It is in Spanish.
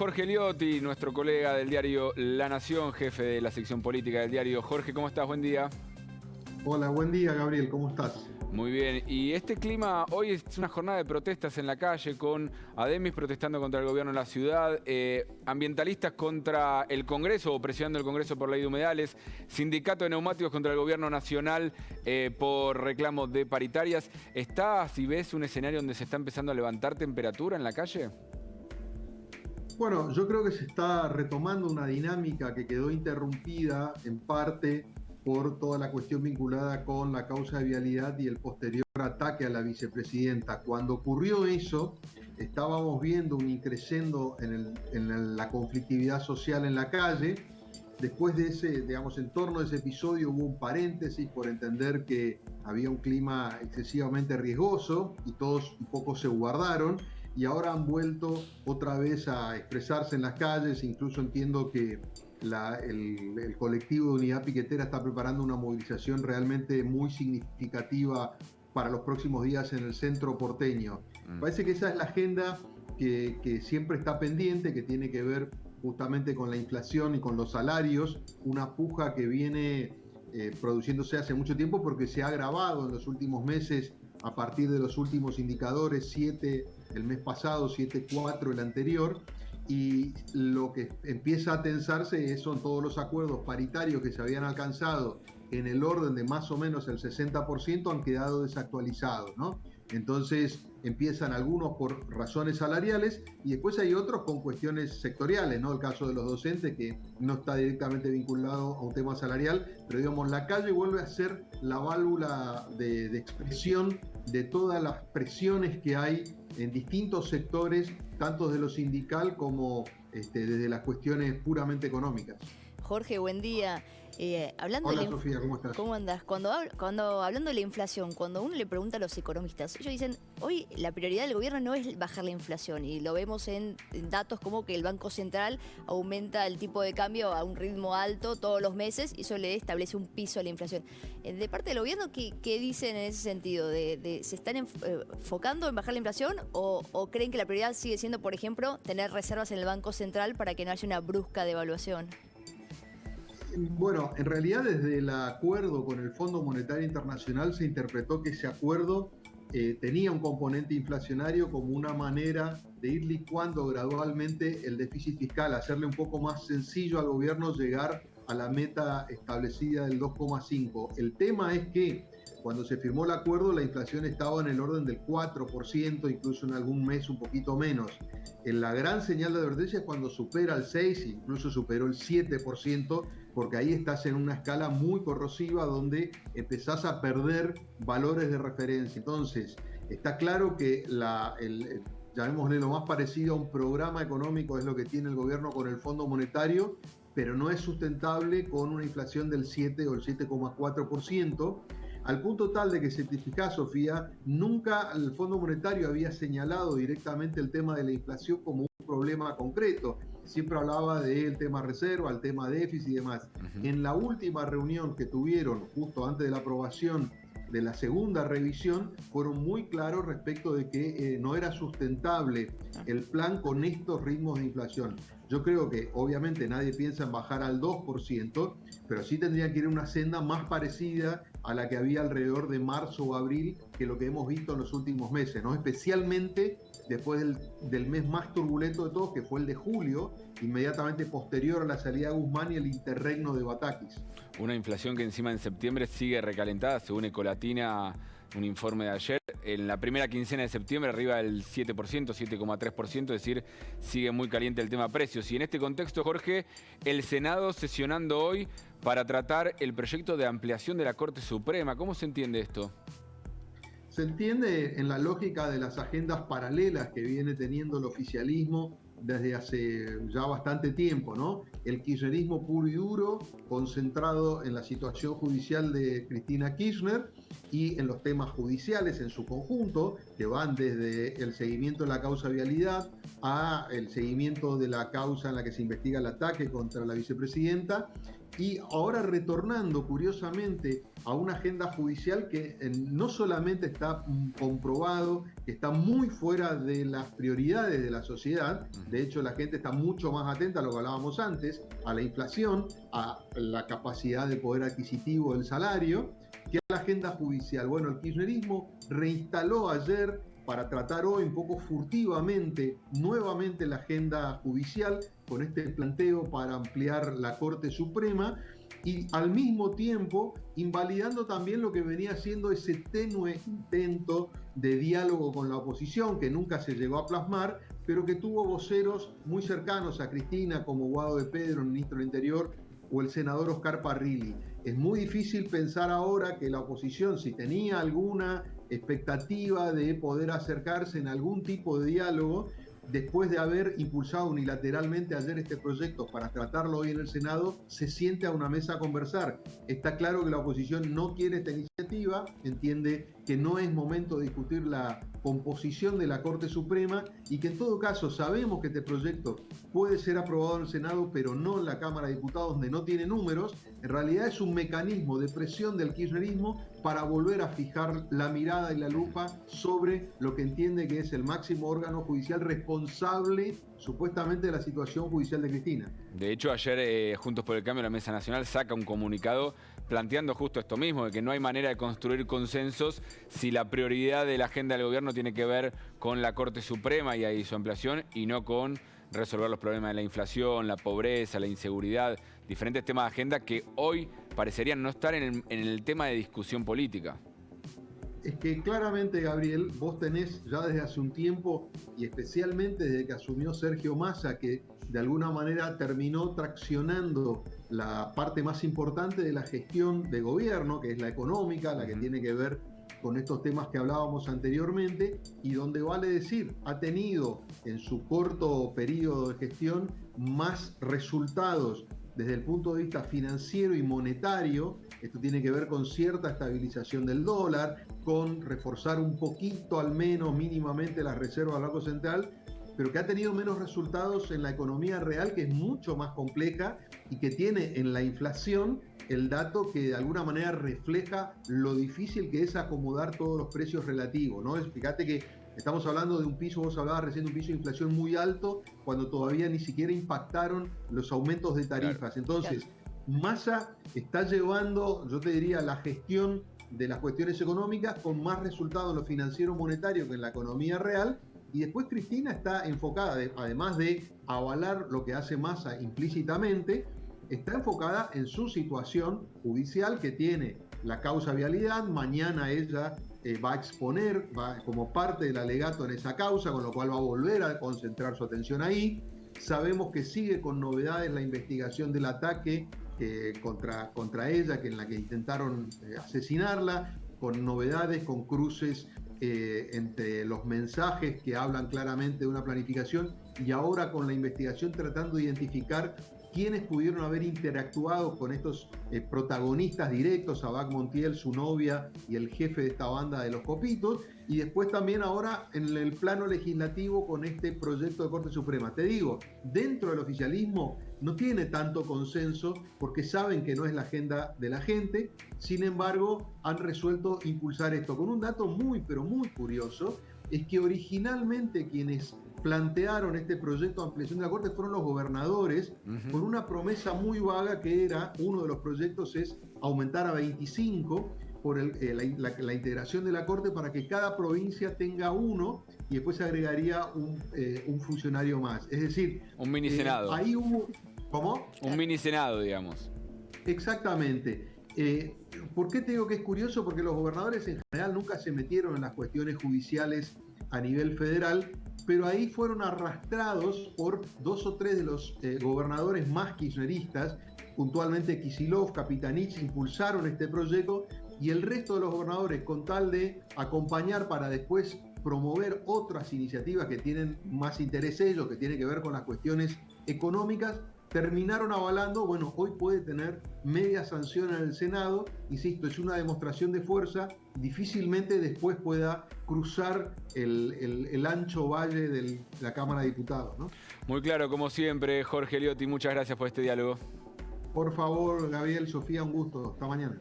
Jorge Liotti, nuestro colega del diario La Nación, jefe de la sección política del diario. Jorge, ¿cómo estás? Buen día. Hola, buen día, Gabriel, ¿cómo estás? Muy bien. Y este clima, hoy es una jornada de protestas en la calle con ADEMIS protestando contra el gobierno de la ciudad, ambientalistas contra el Congreso o presionando el Congreso por ley de humedales, sindicato de neumáticos contra el gobierno nacional por reclamos de paritarias. ¿Estás y ves un escenario donde se está empezando a levantar temperatura en la calle? Bueno, yo creo que se está retomando una dinámica que quedó interrumpida en parte por toda la cuestión vinculada con la causa de vialidad y el posterior ataque a la vicepresidenta. Cuando ocurrió eso, estábamos viendo un increciendo en la conflictividad social en la calle. Después de ese, digamos, en torno a ese episodio hubo un paréntesis por entender que había un clima excesivamente riesgoso y todos un poco se guardaron. Y ahora han vuelto otra vez a expresarse en las calles. Incluso entiendo que el colectivo de Unidad Piquetera está preparando una movilización realmente muy significativa para los próximos días en el centro porteño. Parece que esa es la agenda que siempre está pendiente, que tiene que ver justamente con la inflación y con los salarios, una puja que viene produciéndose hace mucho tiempo porque se ha agravado en los últimos meses a partir de los últimos indicadores, 7 el mes pasado, 7,4 el anterior, y lo que empieza a tensarse son todos los acuerdos paritarios que se habían alcanzado en el orden de más o menos el 60% han quedado desactualizados, ¿no? Entonces empiezan algunos por razones salariales y después hay otros con cuestiones sectoriales, ¿no? El caso de los docentes, que no está directamente vinculado a un tema salarial, pero digamos, la calle vuelve a ser la válvula de expresión de todas las presiones que hay en distintos sectores, tanto de lo sindical como desde las cuestiones puramente económicas. Jorge, buen día. Hola Sofía, ¿cómo estás? ¿Cómo andás? Cuando hablando de la inflación, cuando uno le pregunta a los economistas, ellos dicen, hoy la prioridad del gobierno no es bajar la inflación, y lo vemos en datos como que el Banco Central aumenta el tipo de cambio a un ritmo alto todos los meses y eso le establece un piso a la inflación. De parte del gobierno, ¿qué dicen en ese sentido? ¿Se están enfocando en bajar la inflación o creen que la prioridad sigue siendo, por ejemplo, tener reservas en el Banco Central para que no haya una brusca devaluación? Bueno, en realidad desde el acuerdo con el Fondo Monetario Internacional se interpretó que ese acuerdo tenía un componente inflacionario como una manera de ir licuando gradualmente el déficit fiscal, hacerle un poco más sencillo al gobierno llegar a la meta establecida del 2,5. El tema es que cuando se firmó el acuerdo la inflación estaba en el orden del 4%, incluso en algún mes un poquito menos. La gran señal de advertencia es cuando supera el 6%, incluso superó el 7%, porque ahí estás en una escala muy corrosiva donde empezás a perder valores de referencia. Entonces, está claro que llamémosle lo más parecido a un programa económico es lo que tiene el gobierno con el Fondo Monetario, pero no es sustentable con una inflación del 7 o el 7,4%, al punto tal de que, si te fijas, Sofía, nunca el Fondo Monetario había señalado directamente el tema de la inflación como un problema concreto. Siempre hablaba del tema reserva, el tema déficit y demás. En la última reunión que tuvieron justo antes de la aprobación de la segunda revisión, fueron muy claros respecto de que no era sustentable el plan con estos ritmos de inflación. Yo creo que obviamente nadie piensa en bajar al 2%, pero sí tendría que ir una senda más parecida a la que había alrededor de marzo o abril, que lo que hemos visto en los últimos meses, ¿no? Especialmente después del mes más turbulento de todos, que fue el de julio, inmediatamente posterior a la salida de Guzmán y el interregno de Batakis. Una inflación que encima en septiembre sigue recalentada, según Ecolatina, un informe de ayer. En la primera quincena de septiembre arriba del 7%, 7,3%, es decir, sigue muy caliente el tema precios. Y en este contexto, Jorge, el Senado sesionando hoy para tratar el proyecto de ampliación de la Corte Suprema. ¿Cómo se entiende esto? Se entiende en la lógica de las agendas paralelas que viene teniendo el oficialismo desde hace ya bastante tiempo, ¿no? El kirchnerismo puro y duro, concentrado en la situación judicial de Cristina Kirchner y en los temas judiciales en su conjunto, que van desde el seguimiento de la causa vialidad a el seguimiento de la causa en la que se investiga el ataque contra la vicepresidenta, y ahora retornando curiosamente a una agenda judicial que no solamente está comprobado, que está muy fuera de las prioridades de la sociedad, de hecho la gente está mucho más atenta a lo que hablábamos antes, a la inflación, a la capacidad de poder adquisitivo del salario, que a la agenda judicial. Bueno, el kirchnerismo reinstaló ayer para tratar hoy un poco furtivamente nuevamente la agenda judicial con este planteo para ampliar la Corte Suprema y al mismo tiempo invalidando también lo que venía siendo ese tenue intento de diálogo con la oposición que nunca se llegó a plasmar, pero que tuvo voceros muy cercanos a Cristina como Guado de Pedro, ministro del Interior, o el senador Oscar Parrilli. Es muy difícil pensar ahora que la oposición, si tenía alguna expectativa de poder acercarse en algún tipo de diálogo, después de haber impulsado unilateralmente ayer este proyecto para tratarlo hoy en el Senado, se siente a una mesa a conversar. Está claro que la oposición no quiere esta iniciativa, entiende que no es momento de discutir la composición de la Corte Suprema y que en todo caso sabemos que este proyecto puede ser aprobado en el Senado, pero no en la Cámara de Diputados, donde no tiene números. En realidad es un mecanismo de presión del kirchnerismo para volver a fijar la mirada y la lupa sobre lo que entiende que es el máximo órgano judicial responsable supuestamente de la situación judicial de Cristina. De hecho, ayer Juntos por el Cambio, la Mesa Nacional, saca un comunicado planteando justo esto mismo, de que no hay manera de construir consensos si la prioridad de la agenda del gobierno tiene que ver con la Corte Suprema y su ampliación y no con resolver los problemas de la inflación, la pobreza, la inseguridad, diferentes temas de agenda que hoy parecerían no estar en el tema de discusión política. Es que claramente, Gabriel, vos tenés ya desde hace un tiempo, y especialmente desde que asumió Sergio Massa, que de alguna manera terminó traccionando la parte más importante de la gestión de gobierno, que es la económica, la que tiene que ver con estos temas que hablábamos anteriormente, y donde vale decir, ha tenido en su corto periodo de gestión más resultados desde el punto de vista financiero y monetario. Esto tiene que ver con cierta estabilización del dólar, con reforzar un poquito al menos mínimamente las reservas del Banco Central, pero que ha tenido menos resultados en la economía real, que es mucho más compleja y que tiene en la inflación el dato que de alguna manera refleja lo difícil que es acomodar todos los precios relativos, ¿no? Fíjate que estamos hablando de un piso, vos hablabas recién de un piso de inflación muy alto, cuando todavía ni siquiera impactaron los aumentos de tarifas. Entonces, Massa está llevando, yo te diría, la gestión de las cuestiones económicas con más resultados en lo financiero monetario que en la economía real. Y después Cristina está enfocada, además de avalar lo que hace Massa implícitamente, está enfocada en su situación judicial que tiene la causa vialidad. Mañana ella va a exponer, como parte del alegato en esa causa, con lo cual va a volver a concentrar su atención ahí. Sabemos que sigue con novedades la investigación del ataque contra ella, en la que intentaron asesinarla, con novedades, con cruces entre los mensajes que hablan claramente de una planificación y ahora con la investigación tratando de identificar quiénes pudieron haber interactuado con estos protagonistas directos, Abac Montiel, su novia y el jefe de esta banda de los Copitos, y después también ahora en el plano legislativo con este proyecto de Corte Suprema. Te digo, dentro del oficialismo no tiene tanto consenso porque saben que no es la agenda de la gente, sin embargo han resuelto impulsar esto con un dato muy pero muy curioso, es que originalmente quienes plantearon este proyecto de ampliación de la Corte fueron los gobernadores, con una promesa muy vaga que era, uno de los proyectos es aumentar a 25 por la integración de la Corte para que cada provincia tenga uno y después se agregaría un funcionario más. Es decir, un mini senado. Ahí hubo... ¿Cómo? Un mini senado, digamos. Exactamente. ¿Por qué te digo que es curioso? Porque los gobernadores en general nunca se metieron en las cuestiones judiciales a nivel federal, pero ahí fueron arrastrados por dos o tres de los gobernadores más kirchneristas, puntualmente Kicillof, Capitanich, impulsaron este proyecto y el resto de los gobernadores, con tal de acompañar para después promover otras iniciativas que tienen más interés ellos, que tienen que ver con las cuestiones económicas, terminaron avalando. Bueno, hoy puede tener media sanción en el Senado, insisto, es una demostración de fuerza, difícilmente después pueda cruzar el ancho valle de la Cámara de Diputados, ¿no? Muy claro, como siempre, Jorge Eliotti, muchas gracias por este diálogo. Por favor, Gabriel, Sofía, un gusto. Hasta mañana.